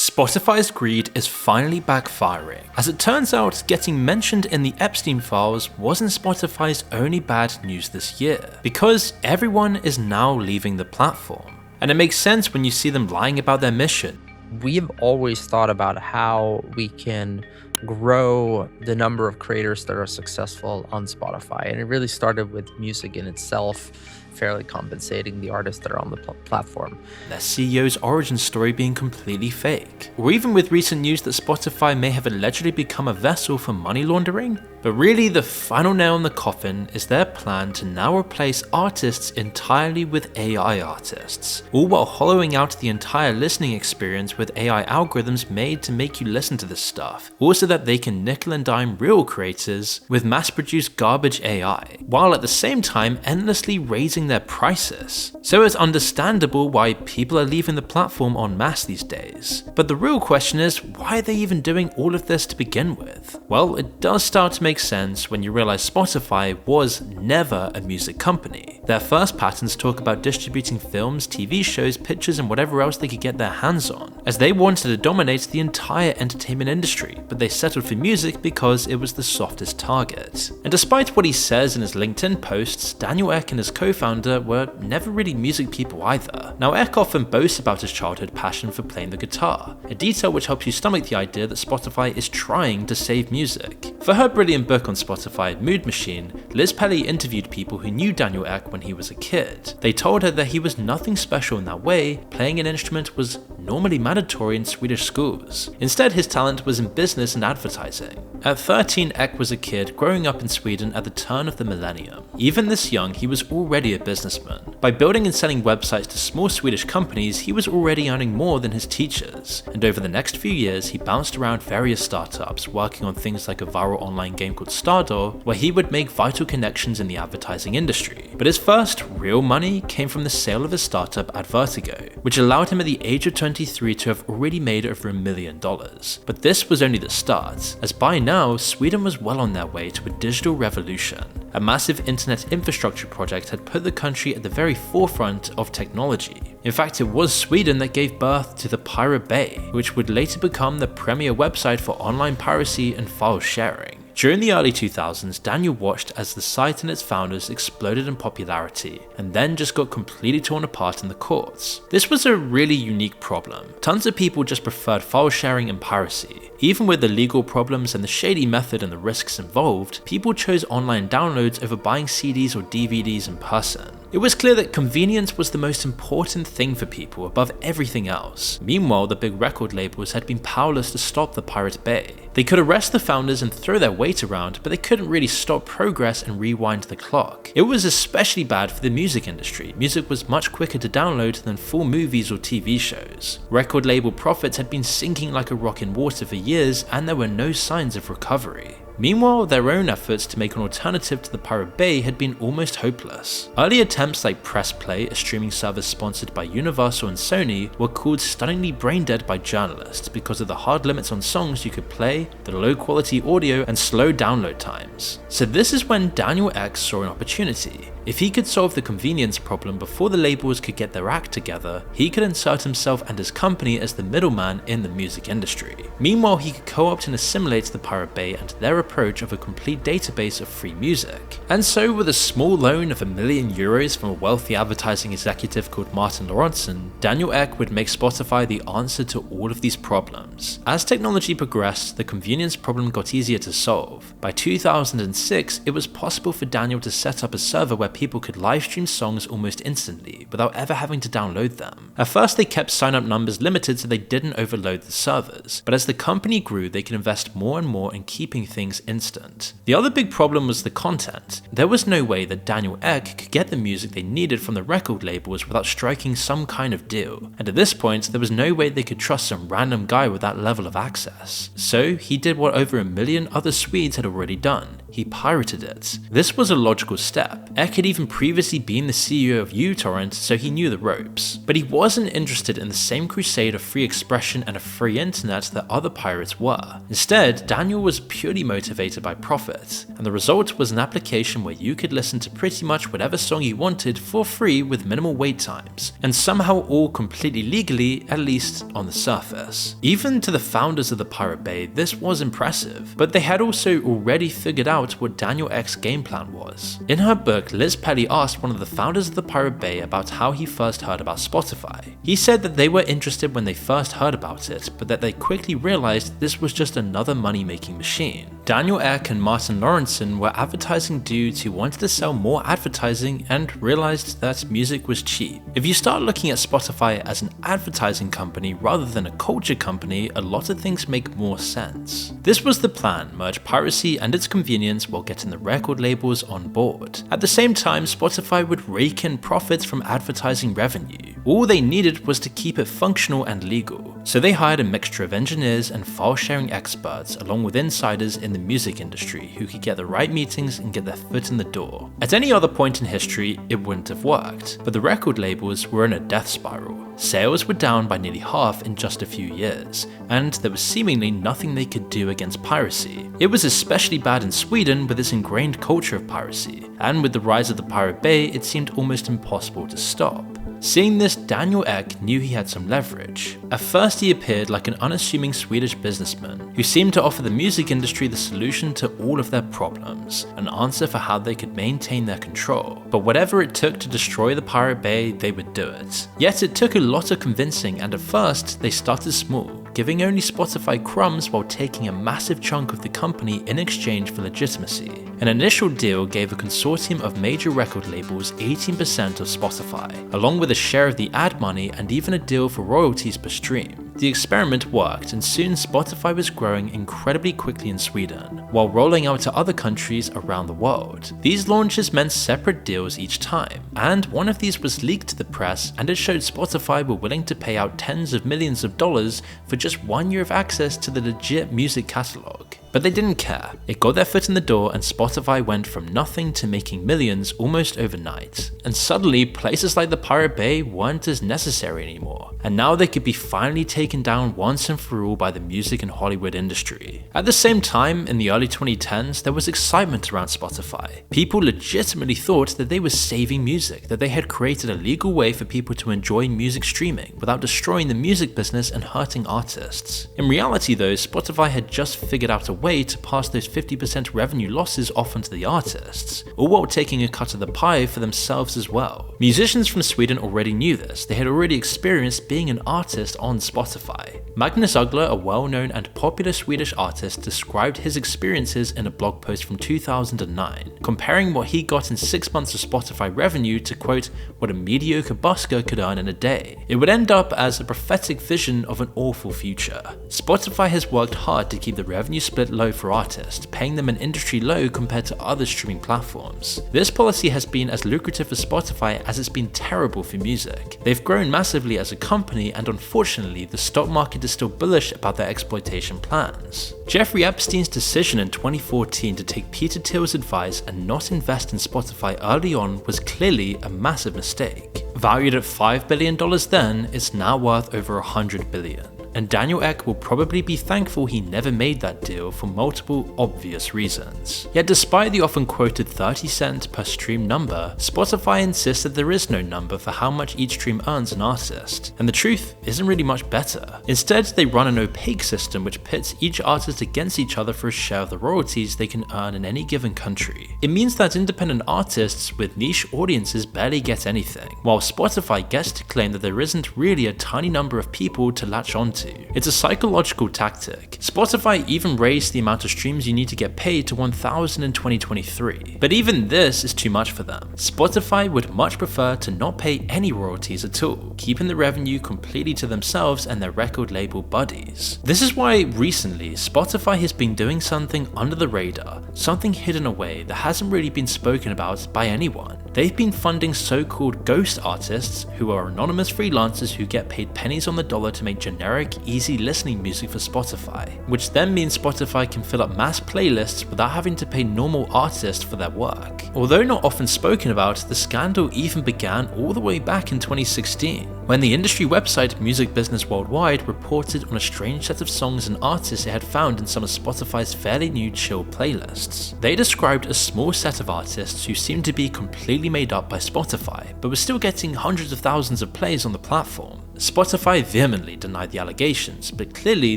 Spotify's greed is finally backfiring. As it turns out, getting mentioned in the Epstein files wasn't Spotify's only bad news this year, because everyone is now leaving the platform. And it makes sense when you see them lying about their mission. We've always thought about how we can grow the number of creators that are successful on Spotify. And it really started with music in itself, fairly compensating the artists that are on the platform. Their CEO's origin story being completely fake. Or even with recent news that Spotify may have allegedly become a vessel for money laundering. But really, the final nail in the coffin is their plan to now replace artists entirely with AI artists, all while hollowing out the entire listening experience with AI algorithms made to make you listen to this stuff, also that they can nickel and dime real creators with mass-produced garbage AI, while at the same time endlessly raising their prices. So it's understandable why people are leaving the platform en masse these days. But the real question is, why are they even doing all of this to begin with? Well, it does start to make sense when you realize Spotify was never a music company. Their first patents talk about distributing films, TV shows, pictures, and whatever else they could get their hands on, as they wanted to dominate the entire entertainment industry, but they settled for music because it was the softest target. And despite what he says in his LinkedIn posts, Daniel Ek and his co-founder were never really music people either. Now, Ek often boasts about his childhood passion for playing the guitar, a detail which helps you stomach the idea that Spotify is trying to save music. For her brilliant book on Spotify, Mood Machine, Liz Pelly interviewed people who knew Daniel Ek when he was a kid. They told her that he was nothing special in that way, playing an instrument was normally mandatory in Swedish schools. Instead, his talent was in business and advertising. At 13, Ek was a kid growing up in Sweden at the turn of the millennium. Even this young, he was already a businessman. By building and selling websites to small Swedish companies, he was already earning more than his teachers. And over the next few years, he bounced around various startups, working on things like a viral online game called Stardoor, where he would make vital connections in the advertising industry. But his first real money came from the sale of his startup Advertigo, which allowed him at the age of 23 to have already made over $1 million. But this was only the start, as by now, Sweden was well on their way to a digital revolution. A massive internet infrastructure project had put the country at the very forefront of technology. In fact, it was Sweden that gave birth to the Pirate Bay, which would later become the premier website for online piracy and file sharing. During the early 2000s, Daniel watched as the site and its founders exploded in popularity, and then just got completely torn apart in the courts. This was a really unique problem. Tons of people just preferred file sharing and piracy. Even with the legal problems and the shady method and the risks involved, people chose online downloads over buying CDs or DVDs in person. It was clear that convenience was the most important thing for people above everything else. Meanwhile, the big record labels had been powerless to stop the Pirate Bay. They could arrest the founders and throw their weight around, but they couldn't really stop progress and rewind the clock. It was especially bad for the music industry. Music was much quicker to download than full movies or TV shows. Record label profits had been sinking like a rock in water for years, and there were no signs of recovery. Meanwhile, their own efforts to make an alternative to the Pirate Bay had been almost hopeless. Early attempts like Press Play, a streaming service sponsored by Universal and Sony, were called stunningly brain-dead by journalists because of the hard limits on songs you could play, the low-quality audio, and slow download times. So this is when Daniel Ek saw an opportunity. If he could solve the convenience problem before the labels could get their act together, he could insert himself and his company as the middleman in the music industry. Meanwhile, he could co-opt and assimilate the Pirate Bay and their approach of a complete database of free music. And so, with a small loan of €1 million from a wealthy advertising executive called Martin Lorentzen, Daniel Ek would make Spotify the answer to all of these problems. As technology progressed, the convenience problem got easier to solve. By 2006, it was possible for Daniel to set up a server where people could live stream songs almost instantly without ever having to download them. At first, they kept sign-up numbers limited so they didn't overload the servers, but as the company grew, they could invest more and more in keeping things instant. The other big problem was the content. There was no way that Daniel Ek could get the music they needed from the record labels without striking some kind of deal, and at this point, there was no way they could trust some random guy with that level of access. So he did what over 1 million other Swedes had already done. he pirated it. This was a logical step. Eck had even previously been the CEO of uTorrent, so he knew the ropes. But he wasn't interested in the same crusade of free expression and a free internet that other pirates were. Instead, Daniel was purely motivated by profit, and the result was an application where you could listen to pretty much whatever song you wanted for free with minimal wait times, and somehow all completely legally, at least on the surface. Even to the founders of the Pirate Bay, this was impressive, but they had also already figured out what Daniel Eck's game plan was. In her book, Liz Pelly asked one of the founders of the Pirate Bay about how he first heard about Spotify. He said that they were interested when they first heard about it, but that they quickly realized this was just another money-making machine. Daniel Eck and Martin Lawrenson were advertising dudes who wanted to sell more advertising and realized that music was cheap. If you start looking at Spotify as an advertising company rather than a culture company, a lot of things make more sense. This was the plan: merge piracy and its convenience while getting the record labels on board. At the same time, Spotify would rake in profits from advertising revenue. All they needed was to keep it functional and legal. So they hired a mixture of engineers and file sharing experts along with insiders in the music industry who could get the right meetings and get their foot in the door. At any other point in history, it wouldn't have worked, but the record labels were in a death spiral. Sales were down by nearly half in just a few years, and there was seemingly nothing they could do against piracy. It was especially bad in Sweden with its ingrained culture of piracy, and with the rise of the Pirate Bay, it seemed almost impossible to stop. Seeing this, Daniel Eck knew he had some leverage. At first he appeared like an unassuming Swedish businessman who seemed to offer the music industry the solution to all of their problems, an answer for how they could maintain their control. But whatever it took to destroy the Pirate Bay, they would do it. Yet it took a lot of convincing, and at first they started small, giving only Spotify crumbs while taking a massive chunk of the company in exchange for legitimacy. An initial deal gave a consortium of major record labels 18% of Spotify, along with a share of the ad money and even a deal for royalties per stream. The experiment worked, and soon Spotify was growing incredibly quickly in Sweden, while rolling out to other countries around the world. These launches meant separate deals each time, and one of these was leaked to the press, and it showed Spotify were willing to pay out tens of millions of dollars for just 1 year of access to the legit music catalog. But they didn't care. It got their foot in the door, and Spotify went from nothing to making millions almost overnight. And suddenly, places like the Pirate Bay weren't as necessary anymore, and now they could be finally taken down once and for all by the music and Hollywood industry. At the same time, in the early 2010s, there was excitement around Spotify. People legitimately thought that they were saving music, that they had created a legal way for people to enjoy music streaming without destroying the music business and hurting artists. In reality though, Spotify had just figured out a way to pass those 50% revenue losses off onto the artists, all while taking a cut of the pie for themselves as well. Musicians from Sweden already knew this. They had already experienced being an artist on Spotify. Magnus Uggla, a well-known and popular Swedish artist, described his experiences in a blog post from 2009, comparing what he got in 6 months of Spotify revenue to, quote, what a mediocre busker could earn in a day. It would end up as a prophetic vision of an awful future. Spotify has worked hard to keep the revenue split low for artists, paying them an industry low compared to other streaming platforms. This policy has been as lucrative for Spotify as it's been terrible for music. They've grown massively as a company, and unfortunately the stock market is still bullish about their exploitation plans. Jeffrey Epstein's decision in 2014 to take Peter Thiel's advice and not invest in Spotify early on was clearly a massive mistake. Valued at $5 billion then, it's now worth over $100 billion. And Daniel Eck will probably be thankful he never made that deal for multiple obvious reasons. Yet despite the often quoted 30 cents per stream number, Spotify insists that there is no number for how much each stream earns an artist, and the truth isn't really much better. Instead, they run an opaque system which pits each artist against each other for a share of the royalties they can earn in any given country. It means that independent artists with niche audiences barely get anything, while Spotify gets to claim that there isn't really a tiny number of people to latch onto. It's a psychological tactic. Spotify even raised the amount of streams you need to get paid to 1,000 in 2023. But even this is too much for them. Spotify would much prefer to not pay any royalties at all, keeping the revenue completely to themselves and their record label buddies. This is why recently Spotify has been doing something under the radar, something hidden away that hasn't really been spoken about by anyone. they've been funding so-called ghost artists, who are anonymous freelancers who get paid pennies on the dollar to make generic, easy listening music for Spotify, which then means Spotify can fill up mass playlists without having to pay normal artists for their work. Although not often spoken about, the scandal even began all the way back in 2016, when the industry website Music Business Worldwide reported on a strange set of songs and artists it had found in some of Spotify's fairly new chill playlists. They described a small set of artists who seemed to be completely made up by Spotify, but were still getting hundreds of thousands of plays on the platform. Spotify vehemently denied the allegations, but clearly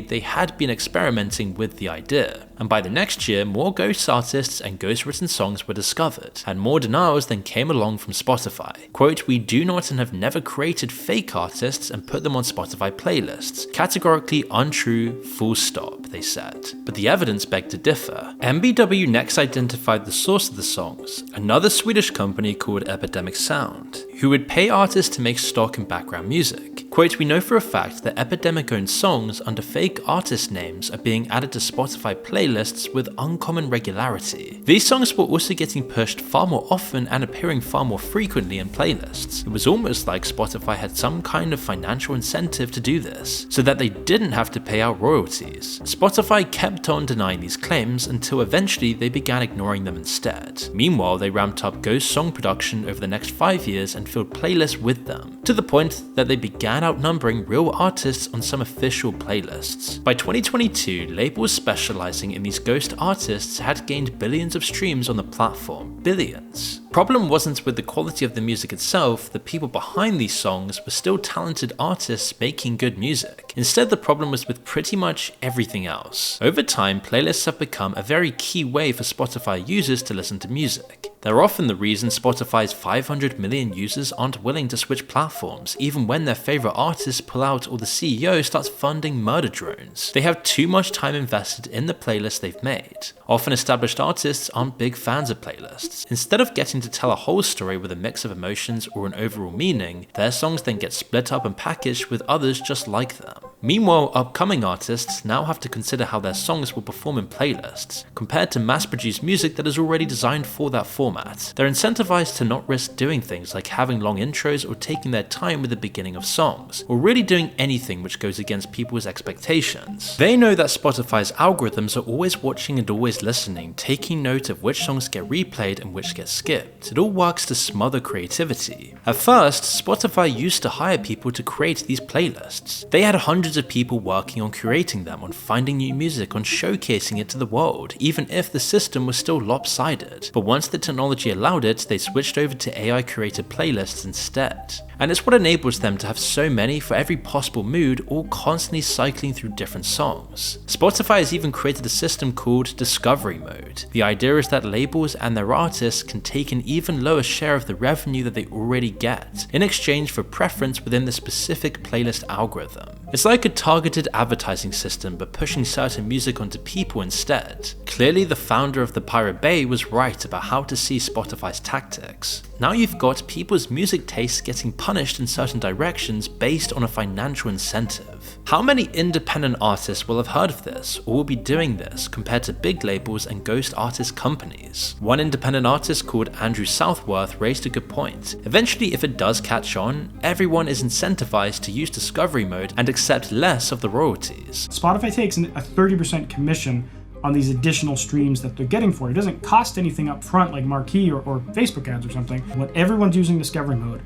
they had been experimenting with the idea, and by the next year more ghost artists and ghost-written songs were discovered, and more denials then came along from Spotify. Quote, "We do not and have never created fake artists and put them on Spotify playlists. Categorically untrue, full stop," they said. But the evidence begged to differ. MBW next identified the source of the songs, another Swedish company called Epidemic Sound, who would pay artists to make stock and background music. Quote, "We know for a fact that Epidemic-owned songs under fake artist names are being added to Spotify playlists with uncommon regularity. These songs were also getting pushed far more often and appearing far more frequently in playlists. It was almost like Spotify had some kind of financial incentive to do this, so that they didn't have to pay out royalties." Spotify kept on denying these claims until eventually they began ignoring them instead. Meanwhile, they ramped up ghost song production over the next 5 years and filled playlists with them, to the point that they began outnumbering real artists on some official playlists. By 2022, labels specializing in these ghost artists had gained billions of streams on the platform. Billions. Problem wasn't with the quality of the music itself, the people behind these songs were still talented artists making good music. Instead, the problem was with pretty much everything else. Over time, playlists have become a very key way for Spotify users to listen to music. They're often the reason Spotify's 500 million users aren't willing to switch platforms, even when their favorite artists pull out or the CEO starts funding murder drones. They have too much time invested in the playlists they've made. Often established artists aren't big fans of playlists. Instead of getting to tell a whole story with a mix of emotions or an overall meaning, their songs then get split up and packaged with others just like them. Meanwhile, upcoming artists now have to consider how their songs will perform in playlists, compared to mass-produced music that is already designed for that format. They're incentivized to not risk doing things like having long intros or taking their time with the beginning of songs, or really doing anything which goes against people's expectations. They know that Spotify's algorithms are always watching and always listening, taking note of which songs get replayed and which get skipped. It all works to smother creativity. At first, Spotify used to hire people to create these playlists. They had hundreds of people working on curating them, on finding new music, on showcasing it to the world, even if the system was still lopsided. But once the technology allowed it, they switched over to AI-curated playlists instead. And it's what enables them to have so many for every possible mood, all constantly cycling through different songs. Spotify has even created a system called Discovery Mode. The idea is that labels and their artists can take an even lower share of the revenue that they already get, in exchange for preference within the specific playlist algorithm. It's like a targeted advertising system, but pushing certain music onto people instead. Clearly, the founder of the Pirate Bay was right about how to see Spotify's tactics. Now you've got people's music tastes getting punished in certain directions based on a financial incentive. How many independent artists will have heard of this, or will be doing this, compared to big labels and ghost artist companies? One independent artist called Andrew Southworth raised a good point. Eventually, if it does catch on, everyone is incentivized to use Discovery Mode and accept less of the royalties. Spotify takes a 30% commission on these additional streams that they're getting for it. It doesn't cost anything up front like marquee or Facebook ads or something. When everyone's using Discovery Mode,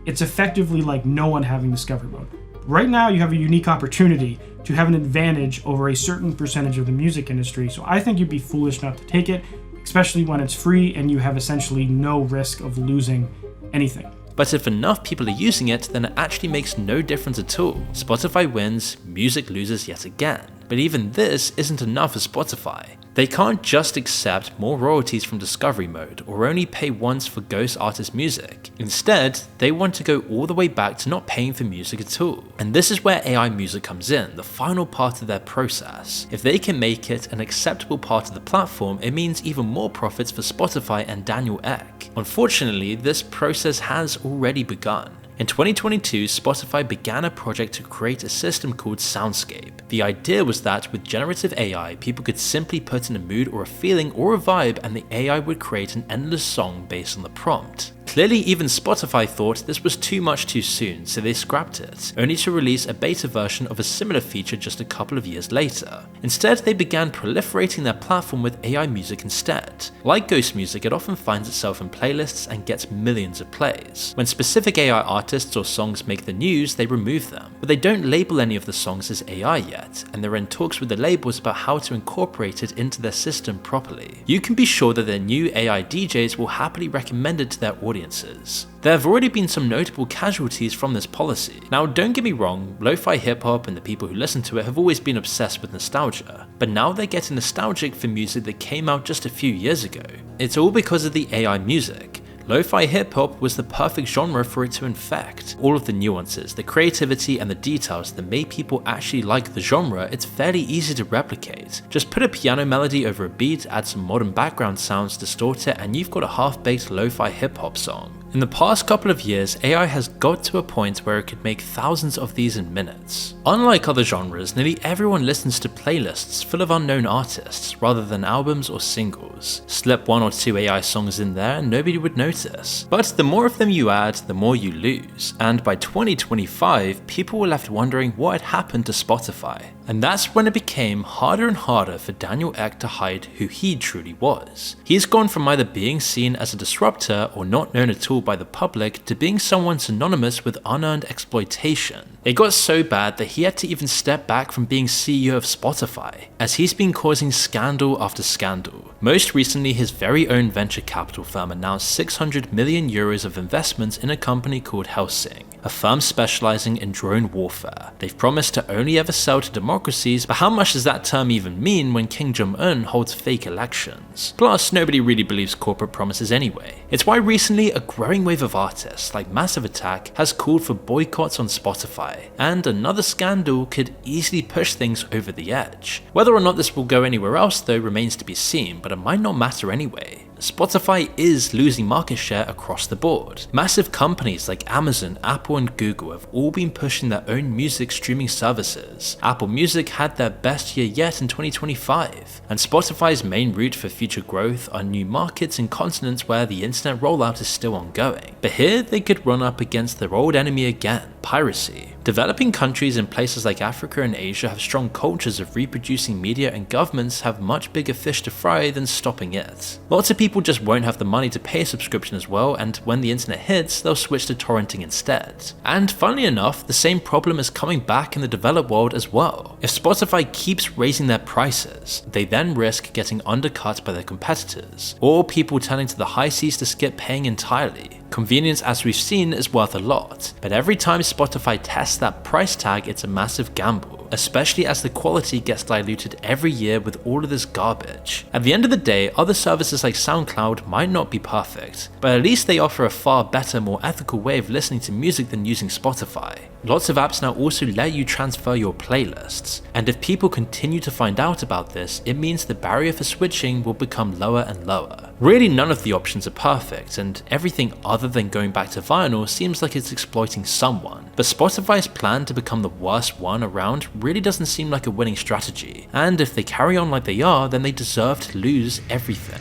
it's effectively like no one having Discovery Mode. Right now, you have a unique opportunity to have an advantage over a certain percentage of the music industry. So I think you'd be foolish not to take it, especially when it's free and you have essentially no risk of losing anything. But if enough people are using it, then it actually makes no difference at all. Spotify wins, music loses yet again. But even this isn't enough for Spotify. They can't just accept more royalties from Discovery Mode or only pay once for ghost artist music. Instead, they want to go all the way back to not paying for music at all. And this is where AI music comes in, the final part of their process. If they can make it an acceptable part of the platform, it means even more profits for Spotify and Daniel Ek. Unfortunately, this process has already begun. In 2022, Spotify began a project to create a system called Soundscape. The idea was that with generative AI, people could simply put in a mood or a feeling or a vibe and the AI would create an endless song based on the prompt. Clearly, even Spotify thought this was too much too soon, so they scrapped it, only to release a beta version of a similar feature just a couple of years later. Instead, they began proliferating their platform with AI music instead. Like Ghost Music, it often finds itself in playlists and gets millions of plays. When specific AI artists or songs make the news, they remove them, but they don't label any of the songs as AI yet, and they're in talks with the labels about how to incorporate it into their system properly. You can be sure that their new AI DJs will happily recommend it to their audiences. There have already been some notable casualties from this policy. Now, don't get me wrong, lo-fi hip-hop and the people who listen to it have always been obsessed with nostalgia, but now they're getting nostalgic for music that came out just a few years ago. It's all because of the AI music. Lo-fi hip-hop was the perfect genre for it to infect. All of the nuances, the creativity, and the details that made people actually like the genre, it's fairly easy to replicate. Just put a piano melody over a beat, add some modern background sounds, distort it, and you've got a half-baked lo-fi hip-hop song. In the past couple of years, AI has got to a point where it could make thousands of these in minutes. Unlike other genres, nearly everyone listens to playlists full of unknown artists rather than albums or singles. Slip one or two AI songs in there and nobody would notice. But the more of them you add, the more you lose. And by 2025, people were left wondering what had happened to Spotify. And that's when it became harder and harder for Daniel Ek to hide who he truly was. He's gone from either being seen as a disruptor or not known at all by the public to being someone synonymous with unearned exploitation. It got so bad that he had to even step back from being CEO of Spotify, as he's been causing scandal after scandal. Most recently, his very own venture capital firm announced 600 million euros of investments in a company called Helsing, a firm specializing in drone warfare. They've promised to only ever sell to democracies, but how much does that term even mean when Kim Jong-un holds fake elections? Plus, nobody really believes corporate promises anyway. It's why recently a growing wave of artists like Massive Attack has called for boycotts on Spotify, and another scandal could easily push things over the edge. Whether or not this will go anywhere else though remains to be seen, but it might not matter anyway. Spotify is losing market share across the board. Massive companies like Amazon, Apple, and Google have all been pushing their own music streaming services. Apple Music had their best year yet in 2025, and Spotify's main route for future growth are new markets and continents where the internet rollout is still ongoing. But here they could run up against their old enemy again, piracy. Developing countries in places like Africa and Asia have strong cultures of reproducing media, and governments have much bigger fish to fry than stopping it. Lots of people just won't have the money to pay a subscription as well, and when the internet hits, they'll switch to torrenting instead. And funnily enough, the same problem is coming back in the developed world as well. If Spotify keeps raising their prices, they then risk getting undercut by their competitors, or people turning to the high seas to skip paying entirely. Convenience, as we've seen, is worth a lot, but every time Spotify tests that price tag, it's a massive gamble, especially as the quality gets diluted every year with all of this garbage. At the end of the day, other services like SoundCloud might not be perfect, but at least they offer a far better, more ethical way of listening to music than using Spotify. Lots of apps now also let you transfer your playlists, and if people continue to find out about this, it means the barrier for switching will become lower and lower. Really, none of the options are perfect, and everything other than going back to vinyl seems like it's exploiting someone. But Spotify's plan to become the worst one around really doesn't seem like a winning strategy, and if they carry on like they are, then they deserve to lose everything.